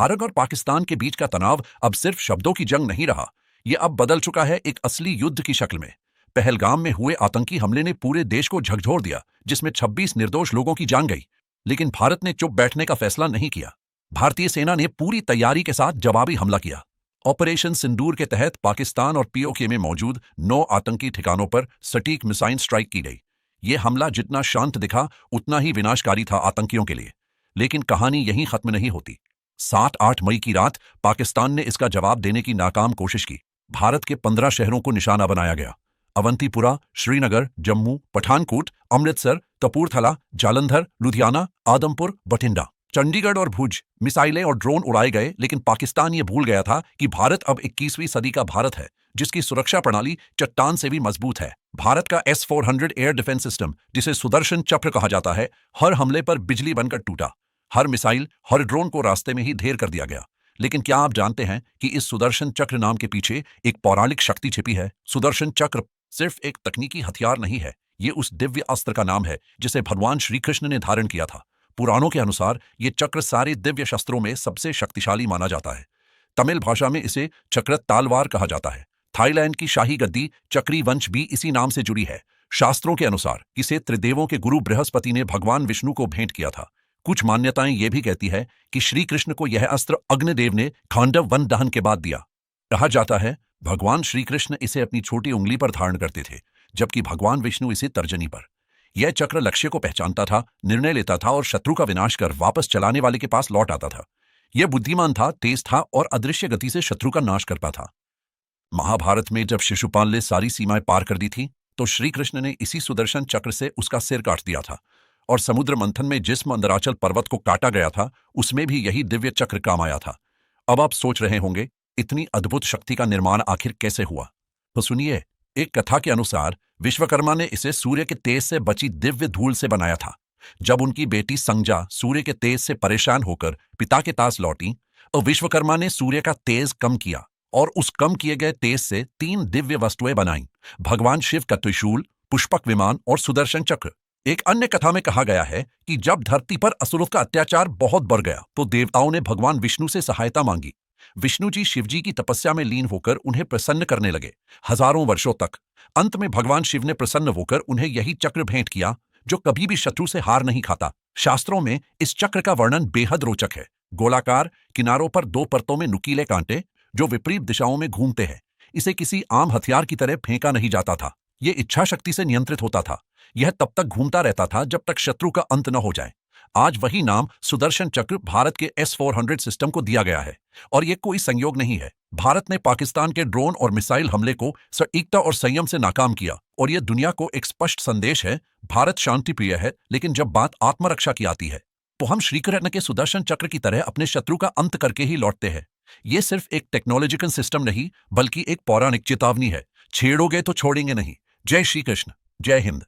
भारत और पाकिस्तान के बीच का तनाव अब सिर्फ शब्दों की जंग नहीं रहा, ये अब बदल चुका है एक असली युद्ध की शक्ल में। पहलगाम में हुए आतंकी हमले ने पूरे देश को झकझोर दिया, जिसमें 26 निर्दोष लोगों की जान गई। लेकिन भारत ने चुप बैठने का फैसला नहीं किया। भारतीय सेना ने पूरी तैयारी के साथ जवाबी हमला किया। ऑपरेशन सिंदूर के तहत पाकिस्तान और पीओके में मौजूद 9 आतंकी ठिकानों पर सटीक मिसाइल स्ट्राइक की गई। यह हमला जितना शांत दिखा, उतना ही विनाशकारी था आतंकियों के लिए। लेकिन कहानी यहीं खत्म नहीं होती। 7-8 मई की रात पाकिस्तान ने इसका जवाब देने की नाकाम कोशिश की। भारत के 15 शहरों को निशाना बनाया गया। अवंतीपुरा, श्रीनगर, जम्मू, पठानकोट, अमृतसर, कपूरथला, जालंधर, लुधियाना, आदमपुर, बठिंडा, चंडीगढ़ और भुज मिसाइलें और ड्रोन उड़ाए गए। लेकिन पाकिस्तान ये भूल गया था कि भारत अब 21वीं सदी का भारत है, जिसकी सुरक्षा प्रणाली चट्टान से भी मजबूत है। भारत का S-400 एयर डिफेंस सिस्टम, जिसे सुदर्शन चक्र कहा जाता है, हर हमले पर बिजली बनकर टूटा। हर मिसाइल, हर ड्रोन को रास्ते में ही ढेर कर दिया गया। लेकिन क्या आप जानते हैं कि इस सुदर्शन चक्र नाम के पीछे एक पौराणिक शक्ति छिपी है? सुदर्शन चक्र सिर्फ एक तकनीकी हथियार नहीं है, ये उस दिव्य अस्त्र का नाम है जिसे भगवान श्री कृष्ण ने धारण किया था। पुराणों के अनुसार ये चक्र सारे दिव्य शस्त्रों में सबसे शक्तिशाली माना जाता है। तमिल भाषा में इसे चक्र तालवार कहा जाता है। थाईलैंड की शाही गद्दी चक्री वंश भी इसी नाम से जुड़ी है। शास्त्रों के अनुसार इसे त्रिदेवों के गुरु बृहस्पति ने भगवान विष्णु को भेंट किया था। कुछ मान्यताएं ये भी कहती है कि श्री कृष्ण को यह अस्त्र अग्निदेव ने खांडव वन दहन के बाद दिया। कहा जाता है भगवान श्री कृष्ण इसे अपनी छोटी उंगली पर धारण करते थे, जबकि भगवान विष्णु इसे तर्जनी पर। यह चक्र लक्ष्य को पहचानता था, निर्णय लेता था और शत्रु का विनाश कर वापस चलाने वाले के पास लौट आता था। यह बुद्धिमान था, तेज था और अदृश्य गति से शत्रु का नाश करता था। महाभारत में जब शिशुपाल ने सारी सीमाएं पार कर दी थी, तो श्री कृष्ण ने इसी सुदर्शन चक्र से उसका सिर काट दिया था। और समुद्र मंथन में जिस मंदराचल पर्वत को काटा गया था, उसमें भी यही दिव्य चक्र काम आया था। अब आप सोच रहे होंगे, इतनी अद्भुत शक्ति का निर्माण आखिर कैसे हुआ? तो सुनिए, एक कथा के अनुसार विश्वकर्मा ने इसे सूर्य के तेज से बची दिव्य धूल से बनाया था। जब उनकी बेटी संज्ञा सूर्य के तेज से परेशान होकर पिता के पास लौटी, तो विश्वकर्मा ने सूर्य का तेज कम किया और उस कम किए गए तेज से 3 दिव्य वस्तुएं बनाई: भगवान शिव का त्रिशूल, पुष्पक विमान और सुदर्शन चक्र। एक अन्य कथा में कहा गया है कि जब धरती पर असुरों का अत्याचार बहुत बढ़ गया, तो देवताओं ने भगवान विष्णु से सहायता मांगी। विष्णु जी शिवजी की तपस्या में लीन होकर उन्हें प्रसन्न करने लगे, हजारों वर्षों तक। अंत में भगवान शिव ने प्रसन्न होकर उन्हें यही चक्र भेंट किया, जो कभी भी शत्रु से हार नहीं खाता। शास्त्रों में इस चक्र का वर्णन बेहद रोचक है। गोलाकार, किनारों पर 2 परतों में नुकीले कांटे, जो विपरीत दिशाओं में घूमते हैं। इसे किसी आम हथियार की तरह फेंका नहीं जाता था, ये इच्छा शक्ति से नियंत्रित होता था। यह तब तक घूमता रहता था जब तक शत्रु का अंत न हो जाए। आज वही नाम सुदर्शन चक्र भारत के S-400 सिस्टम को दिया गया है। और यह कोई संयोग नहीं है। भारत ने पाकिस्तान के ड्रोन और मिसाइल हमले को सटीकता और संयम से नाकाम किया। और यह दुनिया को एक स्पष्ट संदेश है, भारत शांति प्रिय है, लेकिन जब बात आत्मरक्षा की आती है, तो हम श्री कृष्ण के सुदर्शन चक्र की तरह अपने शत्रु का अंत करके ही लौटते हैं। यह सिर्फ एक टेक्नोलॉजिकल सिस्टम नहीं, बल्कि एक पौराणिक चेतावनी है। छेड़ोगे तो छोड़ेंगे नहीं। जय श्री कृष्ण, जय हिंद।